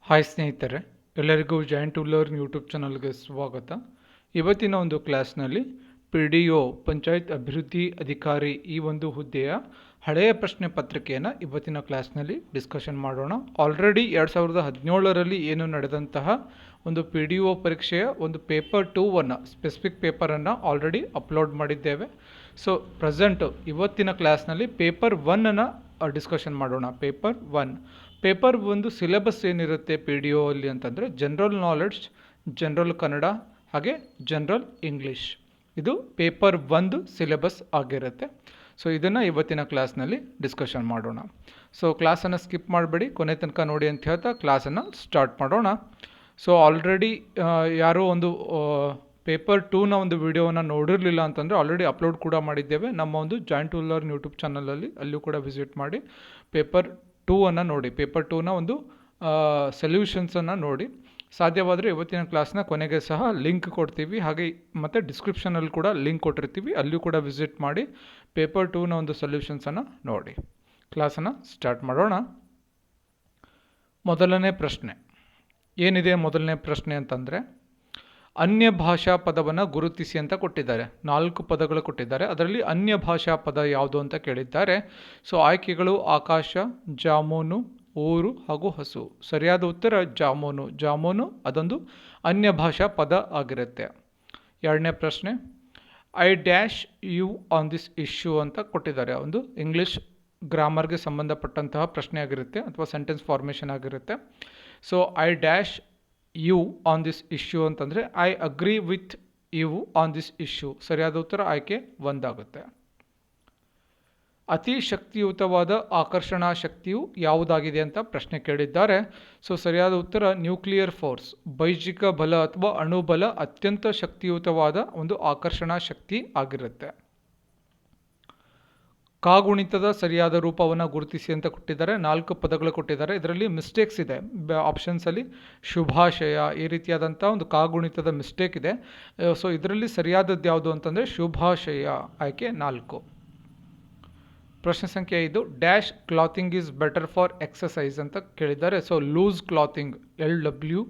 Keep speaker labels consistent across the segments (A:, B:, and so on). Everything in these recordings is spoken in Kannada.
A: ಹಾಯ್ ಸ್ನೇಹಿತರೆ, ಎಲ್ಲರಿಗೂ ಜಾಯಿಂಟ್ ಟು ಲರ್ನ್ ಯೂಟ್ಯೂಬ್ ಚಾನಲ್ಗೆ ಸ್ವಾಗತ. ಇವತ್ತಿನ ಒಂದು ಕ್ಲಾಸ್ನಲ್ಲಿ PDO ಪಂಚಾಯತ್ ಅಭಿವೃದ್ಧಿ ಅಧಿಕಾರಿ ಈ ಒಂದು ಹುದ್ದೆಯ ಹಳೆಯ ಪ್ರಶ್ನೆ ಪತ್ರಿಕೆಯನ್ನು ಇವತ್ತಿನ ಕ್ಲಾಸ್ನಲ್ಲಿ ಡಿಸ್ಕಷನ್ ಮಾಡೋಣ. ಆಲ್ರೆಡಿ 2017ರಲ್ಲಿ ಏನು ನಡೆದಂತಹ ಒಂದು PDO ಪರೀಕ್ಷೆಯ ಒಂದು ಪೇಪರ್ 2 ಸ್ಪೆಸಿಫಿಕ್ ಪೇಪರನ್ನು ಆಲ್ರೆಡಿ ಅಪ್ಲೋಡ್ ಮಾಡಿದ್ದೇವೆ. ಸೊ ಪ್ರೆಸೆಂಟ್ ಇವತ್ತಿನ ಕ್ಲಾಸ್ನಲ್ಲಿ ಪೇಪರ್ 1 ಡಿಸ್ಕಷನ್ ಮಾಡೋಣ. ಪೇಪರ್ 1 ಸಿಲೆಬಸ್ ಏನಿರುತ್ತೆ PDO ಅಲ್ಲಿ ಅಂತಂದರೆ ಜನರಲ್ ನಾಲೆಡ್ಜ್, ಜನರಲ್ ಕನ್ನಡ ಹಾಗೆ ಜನರಲ್ ಇಂಗ್ಲೀಷ್. ಇದು ಪೇಪರ್ 1 ಸಿಲೆಬಸ್ ಆಗಿರುತ್ತೆ. ಸೊ ಇದನ್ನು ಇವತ್ತಿನ ಕ್ಲಾಸ್ನಲ್ಲಿ ಡಿಸ್ಕಷನ್ ಮಾಡೋಣ. ಸೊ ಕ್ಲಾಸನ್ನು ಸ್ಕಿಪ್ ಮಾಡಬೇಡಿ, ಕೊನೆ ತನಕ ನೋಡಿ ಅಂತ ಹೇಳ್ತಾ ಕ್ಲಾಸನ್ನು ಸ್ಟಾರ್ಟ್ ಮಾಡೋಣ. ಸೊ ಆಲ್ರೆಡಿ ಯಾರೋ ಒಂದು ಪೇಪರ್ 2ನ ಒಂದು ವಿಡಿಯೋವನ್ನು ನೋಡಿರಲಿಲ್ಲ ಅಂತಂದರೆ ಆಲ್ರೆಡಿ ಅಪ್ಲೋಡ್ ಕೂಡ ಮಾಡಿದ್ದೇವೆ ನಮ್ಮ ಒಂದು ಜಾಯಿಂಟ್ ಟು ಲರ್ನ್ ಯೂಟ್ಯೂಬ್ ಚಾನಲಲ್ಲಿ. ಅಲ್ಲೂ ಕೂಡ ವಿಸಿಟ್ ಮಾಡಿ ಪೇಪರ್ 2 ನೋಡಿ, ಪೇಪರ್ 2ನ ಒಂದು ಸೊಲ್ಯೂಷನ್ಸನ್ನು ನೋಡಿ. ಸಾಧ್ಯವಾದರೆ ಇವತ್ತಿನ ಕ್ಲಾಸ್ನ ಕೊನೆಗೆ ಸಹ ಲಿಂಕ್ ಕೊಡ್ತೀವಿ, ಹಾಗೆ ಮತ್ತು ಡಿಸ್ಕ್ರಿಪ್ಷನಲ್ಲಿ ಕೂಡ ಲಿಂಕ್ ಕೊಟ್ಟಿರ್ತೀವಿ, ಅಲ್ಲೂ ಕೂಡ ವಿಸಿಟ್ ಮಾಡಿ ಪೇಪರ್ 2ನ ಒಂದು ಸೊಲ್ಯೂಷನ್ಸನ್ನು ನೋಡಿ. ಕ್ಲಾಸನ್ನು ಸ್ಟಾರ್ಟ್ ಮಾಡೋಣ. ಮೊದಲನೇ ಪ್ರಶ್ನೆ ಏನಿದೆ? ಮೊದಲನೇ ಪ್ರಶ್ನೆ ಅಂತಂದರೆ ಅನ್ಯ ಭಾಷಾ ಪದವನ್ನು ಗುರುತಿಸಿ ಅಂತ ಕೊಟ್ಟಿದ್ದಾರೆ. 4 ಪದಗಳು ಕೊಟ್ಟಿದ್ದಾರೆ, ಅದರಲ್ಲಿ ಅನ್ಯ ಭಾಷಾ ಪದ ಯಾವುದು ಅಂತ ಕೇಳಿದ್ದಾರೆ. ಸೊ ಆಯ್ಕೆಗಳು ಆಕಾಶ, ಜಾಮೂನು, ಊರು ಹಾಗೂ ಹಸು. ಸರಿಯಾದ ಉತ್ತರ ಜಾಮೂನು ಅದೊಂದು ಅನ್ಯ ಭಾಷಾ ಪದ ಆಗಿರುತ್ತೆ. ಎರಡನೇ ಪ್ರಶ್ನೆ I dash you on this issue ಅಂತ ಕೊಟ್ಟಿದ್ದಾರೆ. ಒಂದು ಇಂಗ್ಲೀಷ್ ಗ್ರಾಮರ್ಗೆ ಸಂಬಂಧಪಟ್ಟಂತಹ ಪ್ರಶ್ನೆ ಆಗಿರುತ್ತೆ ಅಥವಾ ಸೆಂಟೆನ್ಸ್ ಫಾರ್ಮೇಷನ್ ಆಗಿರುತ್ತೆ. So I dash you on this issue ಅಂತಂದರೆ I agree with you on this issue. ಸರಿಯಾದ ಉತ್ತರ ಆಯ್ಕೆ 1 ಆಗುತ್ತೆ. ಅತಿ ಶಕ್ತಿಯುತವಾದ ಆಕರ್ಷಣಾ ಶಕ್ತಿಯು ಯಾವುದಾಗಿದೆ ಅಂತ ಪ್ರಶ್ನೆ ಕೇಳಿದ್ದಾರೆ. ಸೊ ಸರಿಯಾದ ಉತ್ತರ ನ್ಯೂಕ್ಲಿಯರ್ ಫೋರ್ಸ್, ಬೈಜಿಕ ಬಲ ಅಥವಾ ಅಣುಬಲ ಅತ್ಯಂತ ಶಕ್ತಿಯುತವಾದ ಒಂದು ಆಕರ್ಷಣಾ ಶಕ್ತಿ ಆಗಿರುತ್ತೆ. ಕಾಗುಣಿತದ ಸರಿಯಾದ ರೂಪವನ್ನು ಗುರುತಿಸಿ ಅಂತ ಕೊಟ್ಟಿದ್ದಾರೆ. 4 ಪದಗಳು ಕೊಟ್ಟಿದ್ದಾರೆ, ಇದರಲ್ಲಿ ಮಿಸ್ಟೇಕ್ಸ್ ಇದೆ. ಆಪ್ಷನ್ಸಲ್ಲಿ ಶುಭಾಶಯ ಈ ರೀತಿಯಾದಂಥ ಒಂದು ಕಾಗುಣಿತದ ಮಿಸ್ಟೇಕ್ ಇದೆ. ಸೊ ಇದರಲ್ಲಿ ಸರಿಯಾದದ್ದು ಯಾವುದು ಅಂತಂದರೆ ಶುಭಾಶಯ, ಆಯ್ಕೆ 4. ಪ್ರಶ್ನೆ ಸಂಖ್ಯೆ 5 dash clothing is better for exercise ಅಂತ ಕೇಳಿದ್ದಾರೆ. So loose clothing, LOOSE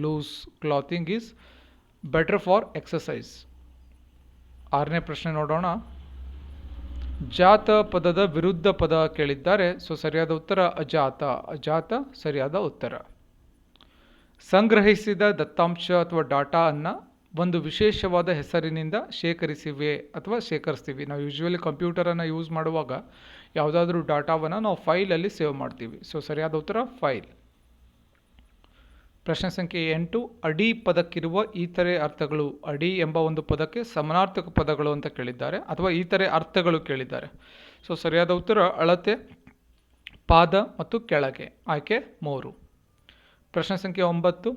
A: loose clothing is better for exercise. 6ನೇ ಪ್ರಶ್ನೆ ನೋಡೋಣ. ಜಾತ ಪದದ ವಿರುದ್ಧ ಪದ ಕೇಳಿದ್ದಾರೆ. ಸೊ ಸರಿಯಾದ ಉತ್ತರ ಅಜಾತ ಸರಿಯಾದ ಉತ್ತರ. ಸಂಗ್ರಹಿಸಿದ ದತ್ತಾಂಶ ಅಥವಾ ಡಾಟಾ ಅನ್ನು ಒಂದು ವಿಶೇಷವಾದ ಹೆಸರಿನಿಂದ ಶೇಖರಿಸ್ತೀವಿ. ನಾವು ಯೂಶ್ವಲಿ ಕಂಪ್ಯೂಟರನ್ನು ಯೂಸ್ ಮಾಡುವಾಗ ಯಾವುದಾದ್ರೂ ಡಾಟಾವನ್ನು ನಾವು ಫೈಲಲ್ಲಿ ಸೇವ್ ಮಾಡ್ತೀವಿ. ಸೊ ಸರಿಯಾದ ಉತ್ತರ ಫೈಲ್. ಪ್ರಶ್ನೆ ಸಂಖ್ಯೆ 8 ಅಡಿ ಪದಕ್ಕಿರುವ ಇತರೆ ಅರ್ಥಗಳು. ಅಡಿ ಎಂಬ ಒಂದು ಪದಕ್ಕೆ ಸಮಾನಾರ್ಥಕ ಪದಗಳು ಅಂತ ಕೇಳಿದ್ದಾರೆ, ಅಥವಾ ಇತರೆ ಅರ್ಥಗಳು ಕೇಳಿದ್ದಾರೆ. ಸೊ ಸರಿಯಾದ ಉತ್ತರ ಅಳತೆ, ಪಾದ ಮತ್ತು ಕೆಳಗೆ, ಆಯ್ಕೆ 3. ಪ್ರಶ್ನೆ ಸಂಖ್ಯೆ 9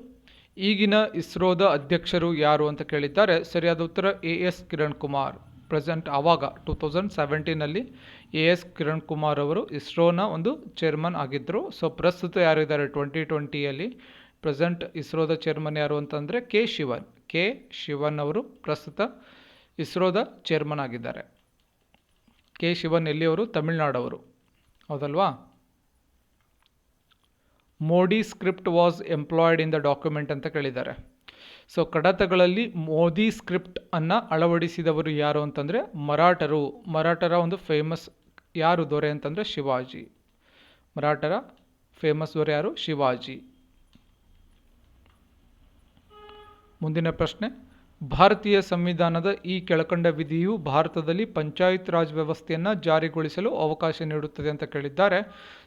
A: ಈಗಿನ ಇಸ್ರೋದ ಅಧ್ಯಕ್ಷರು ಯಾರು ಅಂತ ಕೇಳಿದ್ದಾರೆ. ಸರಿಯಾದ ಉತ್ತರ AS ಕಿರಣ್ ಕುಮಾರ್. ಪ್ರೆಸೆಂಟ್ ಆವಾಗ 2017ನಲ್ಲಿ AS ಕಿರಣ್ ಕುಮಾರ್ ಅವರು ಇಸ್ರೋನ ಒಂದು ಚೇರ್ಮನ್ ಆಗಿದ್ದರು. ಸೊ ಪ್ರಸ್ತುತ ಯಾರಿದ್ದಾರೆ 2020ಯಲ್ಲಿ ಪ್ರೆಸೆಂಟ್ ಇಸ್ರೋದ ಚೇರ್ಮನ್ ಯಾರು ಅಂತಂದರೆ ಕೆ ಶಿವನ್ ಅವರು ಪ್ರಸ್ತುತ ಇಸ್ರೋದ ಚೇರ್ಮನ್ ಆಗಿದ್ದಾರೆ. ಕೆ ಶಿವನ್ ಎಲ್ಲಿಯವರು? ತಮಿಳುನಾಡವರು, ಹೌದಲ್ವಾ? ಮೋಡಿ script was employed in the document ಅಂತ ಕೇಳಿದ್ದಾರೆ. ಸೊ ಕಡತಗಳಲ್ಲಿ ಮೋದಿ ಸ್ಕ್ರಿಪ್ಟ್ ಅನ್ನು ಅಳವಡಿಸಿದವರು ಯಾರು ಅಂತಂದರೆ ಮರಾಠರ ಒಂದು ಫೇಮಸ್ ಯಾರು ದೊರೆ ಅಂತಂದರೆ ಶಿವಾಜಿ. ಮರಾಠರ ಫೇಮಸ್ ದೊರೆ ಯಾರು? ಶಿವಾಜಿ. ಮುಂದಿನ ಪ್ರಶ್ನೆ ಭಾರತೀಯ ಸಂವಿಧಾನದ ಈ ಕೆಳಕಂಡ ವಿಧಿಯು ಭಾರತದಲ್ಲಿ ಪಂಚಾಯತ್ ರಾಜ್ ವ್ಯವಸ್ಥೆಯನ್ನು ಜಾರಿಗೊಳಿಸಲು ಅವಕಾಶ ನೀಡುತ್ತದೆ ಅಂತ ಕೇಳಿದ್ದಾರೆ.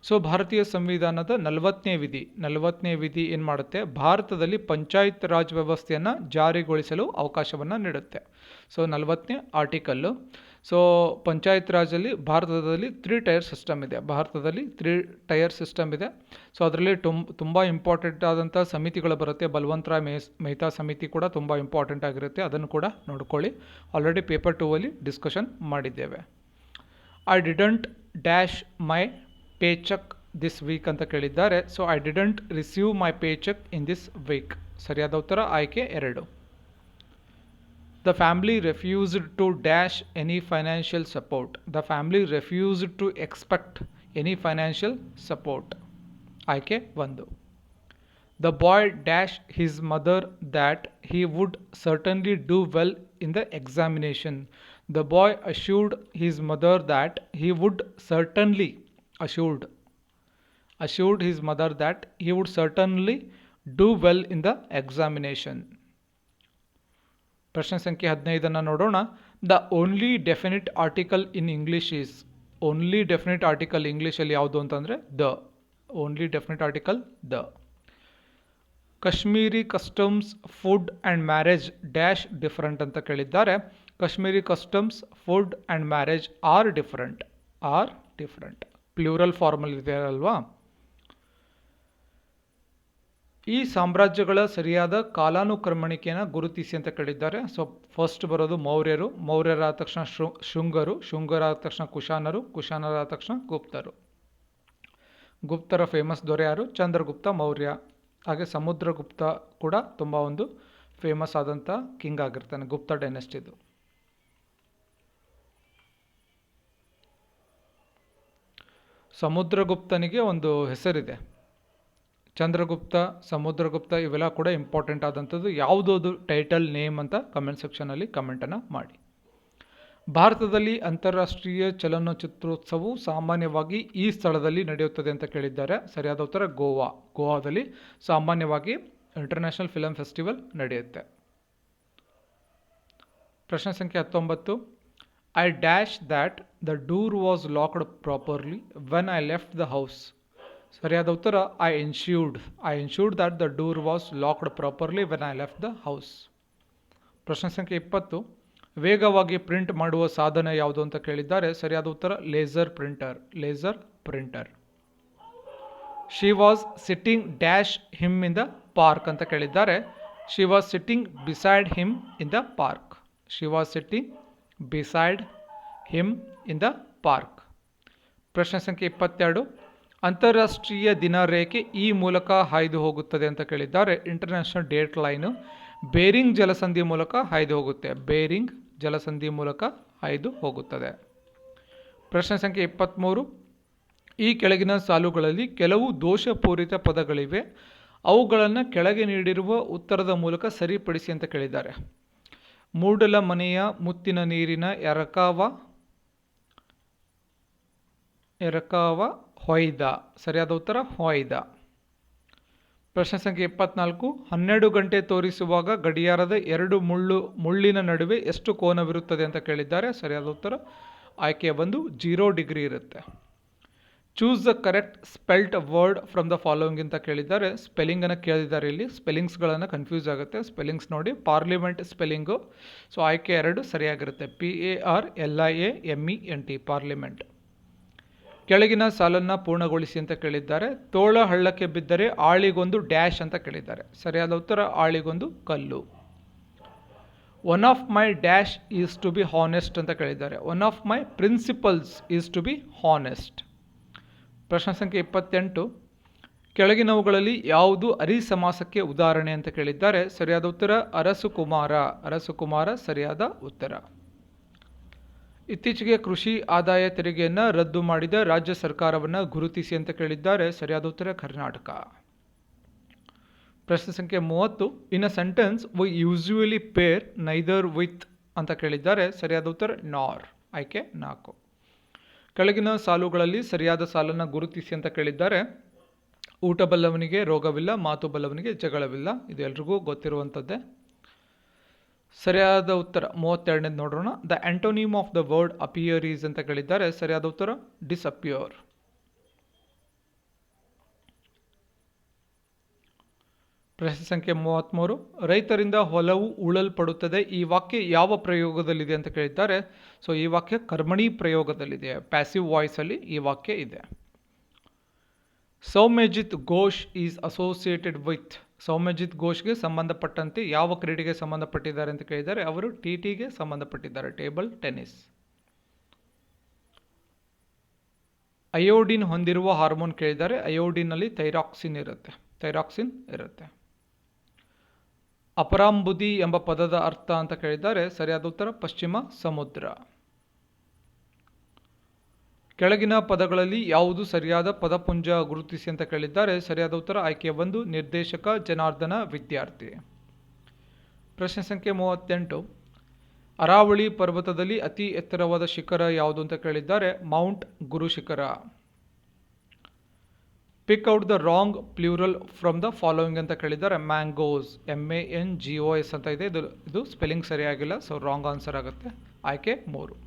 A: ಸೊ ಭಾರತೀಯ ಸಂವಿಧಾನದ 40ನೇ ವಿಧಿ ಏನು ಮಾಡುತ್ತೆ? ಭಾರತದಲ್ಲಿ ಪಂಚಾಯತ್ ರಾಜ್ ವ್ಯವಸ್ಥೆಯನ್ನು ಜಾರಿಗೊಳಿಸಲು ಅವಕಾಶವನ್ನು ನೀಡುತ್ತೆ. ಸೊ 40ನೇ ಆರ್ಟಿಕಲ್ಲು. ಸೊ ಪಂಚಾಯತ್ ರಾಜಲ್ಲಿ ಭಾರತದಲ್ಲಿ 3 ಟೈರ್ ಸಿಸ್ಟಮ್ ಇದೆ. ಸೊ ಅದರಲ್ಲಿ ತುಂಬ ಇಂಪಾರ್ಟೆಂಟ್ ಆದಂಥ ಸಮಿತಿಗಳು ಬರುತ್ತೆ. ಬಲವಂತರಾಯ್ ಮೆಹ್ತಾ ಸಮಿತಿ ಕೂಡ ತುಂಬ ಇಂಪಾರ್ಟೆಂಟ್ ಆಗಿರುತ್ತೆ, ಅದನ್ನು ಕೂಡ ನೋಡ್ಕೊಳ್ಳಿ. ಆಲ್ರೆಡಿ ಪೇಪರ್ 2ಅಲ್ಲಿ ಡಿಸ್ಕಷನ್ ಮಾಡಿದ್ದೇವೆ. I didn't dash my pay check this week ಅಂತ ಕೇಳಿದ್ದಾರೆ. So I didn't receive my pay check in this week. ಸರಿಯಾದ ಉತ್ತರ ಆಯ್ಕೆ 2. The family refused to dash any financial support. The family refused to expect any financial support. ಆಯ್ಕೆ 1. The boy dashed his mother that he would certainly do well in the examination. The boy assured his mother that he would certainly assured his mother that he would certainly do well in the examination. ಪ್ರಶ್ನೆ ಸಂಖ್ಯೆ 15 ನೋಡೋಣ. The only definite article in English is. Only definite article ಇಂಗ್ಲೀಷಲ್ಲಿ ಯಾವುದು ಅಂತಂದರೆ the. Only definite article the. Kashmiri customs food and marriage dash different ಅಂತ ಕೇಳಿದ್ದಾರೆ. Kashmiri customs food and marriage are different. Plural formal ಇದೆ ಅಲ್ವಾ. ಈ ಸಾಮ್ರಾಜ್ಯಗಳ ಸರಿಯಾದ ಕಾಲಾನುಕ್ರಮಣಿಕೆಯನ್ನು ಗುರುತಿಸಿ ಅಂತ ಕೇಳಿದ್ದಾರೆ. ಸೊ ಫಸ್ಟ್ ಬರೋದು ಮೌರ್ಯರು. ಮೌರ್ಯರಾದ ತಕ್ಷಣ ಶುಂಗರು. ಶುಂಗರಾದ ತಕ್ಷಣ ಕುಶಾನರು. ಕುಶಾನರಾದ ತಕ್ಷಣ ಗುಪ್ತರು. ಗುಪ್ತರ ಫೇಮಸ್ ದೊರೆ ಯಾರು? ಚಂದ್ರಗುಪ್ತ ಮೌರ್ಯ. ಹಾಗೆ ಸಮುದ್ರಗುಪ್ತ ಕೂಡ ತುಂಬ ಒಂದು ಫೇಮಸ್ ಆದಂಥ ಕಿಂಗ್ ಆಗಿರ್ತಾನೆ ಗುಪ್ತ ಡೈನೆಸ್ಟಿದು. ಸಮುದ್ರಗುಪ್ತನಿಗೆ ಒಂದು ಹೆಸರಿದೆ. ಚಂದ್ರಗುಪ್ತ, ಸಮುದ್ರಗುಪ್ತ ಇವೆಲ್ಲ ಕೂಡ ಇಂಪಾರ್ಟೆಂಟ್ ಆದಂಥದ್ದು. ಯಾವುದದು ಟೈಟಲ್ ನೇಮ್ ಅಂತ ಕಮೆಂಟ್ ಸೆಕ್ಷನಲ್ಲಿ ಕಮೆಂಟನ್ನು ಮಾಡಿ. ಭಾರತದಲ್ಲಿ ಅಂತಾರಾಷ್ಟ್ರೀಯ ಚಲನಚಿತ್ರೋತ್ಸವವು ಸಾಮಾನ್ಯವಾಗಿ ಈ ಸ್ಥಳದಲ್ಲಿ ನಡೆಯುತ್ತದೆ ಅಂತ ಕೇಳಿದ್ದಾರೆ. ಸರಿಯಾದ ಉತ್ತರ ಗೋವಾ. ಗೋವಾದಲ್ಲಿ ಸಾಮಾನ್ಯವಾಗಿ ಇಂಟರ್ನ್ಯಾಷನಲ್ ಫಿಲಮ್ ಫೆಸ್ಟಿವಲ್ ನಡೆಯುತ್ತೆ. ಪ್ರಶ್ನೆ ಸಂಖ್ಯೆ 19. I dash that the door was locked properly when I left the house. ಸರಿಯಾದ ಉತ್ತರ I ensured that the door was locked properly when I left the house. ಪ್ರಶ್ನೆ ಸಂಖ್ಯೆ 20. ವೇಗವಾಗಿ ಪ್ರಿಂಟ್ ಮಾಡುವ ಸಾಧನ ಯಾವುದು ಅಂತ ಕೇಳಿದ್ದಾರೆ. ಸರಿಯಾದ ಉತ್ತರ laser printer. She was sitting dash him in the park ಅಂತ ಕೇಳಿದ್ದಾರೆ. She was sitting beside him in the park. ಪ್ರಶ್ನೆ ಸಂಖ್ಯೆ 22. ಅಂತಾರಾಷ್ಟ್ರೀಯ ದಿನ ರೇಖೆ ಈ ಮೂಲಕ ಹಾಯ್ದು ಹೋಗುತ್ತದೆ ಅಂತ ಕೇಳಿದ್ದಾರೆ. ಇಂಟರ್ನ್ಯಾಷನಲ್ ಡೇಟ್ ಲೈನು ಬೇರಿಂಗ್ ಜಲಸಂಧಿ ಮೂಲಕ ಹಾಯ್ದು ಹೋಗುತ್ತದೆ. ಪ್ರಶ್ನೆ ಸಂಖ್ಯೆ 23. ಈ ಕೆಳಗಿನ ಸಾಲುಗಳಲ್ಲಿ ಕೆಲವು ದೋಷಪೂರಿತ ಪದಗಳಿವೆ. ಅವುಗಳನ್ನು ಕೆಳಗೆ ನೀಡಿರುವ ಉತ್ತರದ ಮೂಲಕ ಸರಿಪಡಿಸಿ ಅಂತ ಕೇಳಿದ್ದಾರೆ. ಮೂಡಲ ಮನೆಯ ಮುತ್ತಿನ ನೀರಿನ ಎರಕಾವ ಹೊಯ್ದ. ಸರಿಯಾದ ಉತ್ತರ ಹೊಯ್ದ. ಪ್ರಶ್ನೆ ಸಂಖ್ಯೆ 24. 12 ಗಂಟೆ ತೋರಿಸುವಾಗ ಗಡಿಯಾರದ 2 ಮುಳ್ಳಿನ ನಡುವೆ ಎಷ್ಟು ಕೋನವಿರುತ್ತದೆ ಅಂತ ಕೇಳಿದ್ದಾರೆ. ಸರಿಯಾದ ಉತ್ತರ ಆಯ್ಕೆ 1 0 ಡಿಗ್ರಿ ಇರುತ್ತೆ. Choose the correct spelt word from the following ಅಂತ ಕೇಳಿದ್ದಾರೆ. ಸ್ಪೆಲ್ಲಿಂಗನ್ನು ಕೇಳಿದ್ದಾರೆ. ಇಲ್ಲಿ ಸ್ಪೆಲ್ಲಿಂಗ್ಸ್ಗಳನ್ನು ಕನ್ಫ್ಯೂಸ್ ಆಗುತ್ತೆ. ಸ್ಪೆಲ್ಲಿಂಗ್ಸ್ ನೋಡಿ. Parliament spelling. ಸೊ ಆಯ್ಕೆ 2 ಸರಿಯಾಗಿರುತ್ತೆ. PARLIAMENT parliament. ಕೆಳಗಿನ ಸಾಲನ್ನು ಪೂರ್ಣಗೊಳಿಸಿ ಅಂತ ಕೇಳಿದ್ದಾರೆ. ತೋಳ ಹಳ್ಳಕ್ಕೆ ಬಿದ್ದರೆ ಆಳಿಗೊಂದು ಡ್ಯಾಶ್ ಅಂತ ಕೇಳಿದ್ದಾರೆ. ಸರಿಯಾದ ಉತ್ತರ ಆಳಿಗೊಂದು ಕಲ್ಲು. One of my dash is to be honest ಅಂತ ಕೇಳಿದ್ದಾರೆ. One of my principles is to be honest. ಪ್ರಶ್ನೆ ಸಂಖ್ಯೆ 28. ಕೆಳಗಿನವುಗಳಲ್ಲಿ ಯಾವುದು ಅರಿ ಸಮಾಸಕ್ಕೆ ಉದಾಹರಣೆ ಅಂತ ಕೇಳಿದ್ದಾರೆ. ಸರಿಯಾದ ಉತ್ತರ ಅರಸುಕುಮಾರ ಸರಿಯಾದ ಉತ್ತರ. ಇತ್ತೀಚೆಗೆ ಕೃಷಿ ಆದಾಯ ತೆರಿಗೆಯನ್ನು ರದ್ದು ಮಾಡಿದ ರಾಜ್ಯ ಸರ್ಕಾರವನ್ನು ಗುರುತಿಸಿ ಅಂತ ಕೇಳಿದ್ದಾರೆ. ಸರಿಯಾದ ಉತ್ತರ ಕರ್ನಾಟಕ. ಪ್ರಶ್ನೆ ಸಂಖ್ಯೆ 30. In a sentence we usually pair neither with ಅಂತ ಕೇಳಿದ್ದಾರೆ. ಸರಿಯಾದ ಉತ್ತರ ನಾರ್. ಆಯ್ಕೆ 4. ಕೆಳಗಿನ ಸಾಲುಗಳಲ್ಲಿ ಸರಿಯಾದ ಸಾಲನ್ನು ಗುರುತಿಸಿ ಅಂತ ಕೇಳಿದ್ದಾರೆ. ಊಟ ಬಲ್ಲವನಿಗೆ ರೋಗವಿಲ್ಲ, ಮಾತು ಬಲ್ಲವನಿಗೆ ಜಗಳವಿಲ್ಲ. ಇದು ಎಲ್ರಿಗೂ ಗೊತ್ತಿರುವಂಥದ್ದೇ. ಸರಿಯಾದ ಉತ್ತರ 32ನೇದು ನೋಡೋಣ. The ಆಂಟೋನಿಮ್ of the word appear is ಅಂತ ಕೇಳಿದ್ದಾರೆ. ಸರಿಯಾದ ಉತ್ತರ ಡಿಸಪಿಯರ್. ಪ್ರಶ್ನೆ ಸಂಖ್ಯೆ 33. ರೈತರಿಂದ ಹೊಲವು ಉಳಲ್ಪಡುತ್ತದೆ. ಈ ವಾಕ್ಯ ಯಾವ ಪ್ರಯೋಗದಲ್ಲಿದೆ ಅಂತ ಕೇಳಿದ್ದಾರೆ. ಸೊ ಈ ವಾಕ್ಯ ಕರ್ಮಣಿ ಪ್ರಯೋಗದಲ್ಲಿದೆ. ಪ್ಯಾಸಿವ್ ವಾಯ್ಸಲ್ಲಿ ಈ ವಾಕ್ಯ ಇದೆ. ಸೌಮ್ಯಜಿತ್ ಘೋಷ್ ಈಸ್ ಅಸೋಸಿಯೇಟೆಡ್ ವಿತ್. ಸೌಮ್ಯಜಿತ್ ಘೋಷ್ಗೆ ಸಂಬಂಧಪಟ್ಟಂತೆ ಯಾವ ಕ್ರೀಡೆಗೆ ಸಂಬಂಧಪಟ್ಟಿದ್ದಾರೆ ಅಂತ ಕೇಳಿದ್ದಾರೆ. ಅವರು TTಗೆ ಸಂಬಂಧಪಟ್ಟಿದ್ದಾರೆ, ಟೇಬಲ್ ಟೆನ್ನಿಸ್. ಅಯೋಡಿನ್ ಹೊಂದಿರುವ ಹಾರ್ಮೋನ್ ಕೇಳಿದ್ದಾರೆ. ಅಯೋಡಿನಲ್ಲಿ ಥೈರಾಕ್ಸಿನ್ ಇರುತ್ತೆ. ಅಪರಾಂಬುದಿ ಎಂಬ ಪದದ ಅರ್ಥ ಅಂತ ಕೇಳಿದ್ದಾರೆ. ಸರಿಯಾದ ಉತ್ತರ ಪಶ್ಚಿಮ ಸಮುದ್ರ. ಕೆಳಗಿನ ಪದಗಳಲ್ಲಿ ಯಾವುದು ಸರಿಯಾದ ಪದಪುಂಜ ಗುರುತಿಸಿ ಅಂತ ಕೇಳಿದ್ದಾರೆ. ಸರಿಯಾದ ಉತ್ತರ ಆಯ್ಕೆ 1 ನಿರ್ದೇಶಕ ಜನಾರ್ದನ ವಿದ್ಯಾರ್ಥಿ. ಪ್ರಶ್ನೆ ಸಂಖ್ಯೆ 38. ಅರಾವಳಿ ಪರ್ವತದಲ್ಲಿ ಅತಿ ಎತ್ತರವಾದ ಶಿಖರ ಯಾವುದು ಅಂತ ಕೇಳಿದ್ದಾರೆ. ಮೌಂಟ್ ಗುರು ಶಿಖರ. Pick out the wrong plural from the following ಅಂತ ಕೇಳಿದ್ದಾರೆ. ಮ್ಯಾಂಗೋಸ್, MANGOS ಅಂತ ಇದೆ. ಇದು ಸ್ಪೆಲ್ಲಿಂಗ್ ಸರಿಯಾಗಿಲ್ಲ, ಸೊ ರಾಂಗ್ ಆನ್ಸರ್ ಆಗುತ್ತೆ. ಆಯ್ಕೆ 3.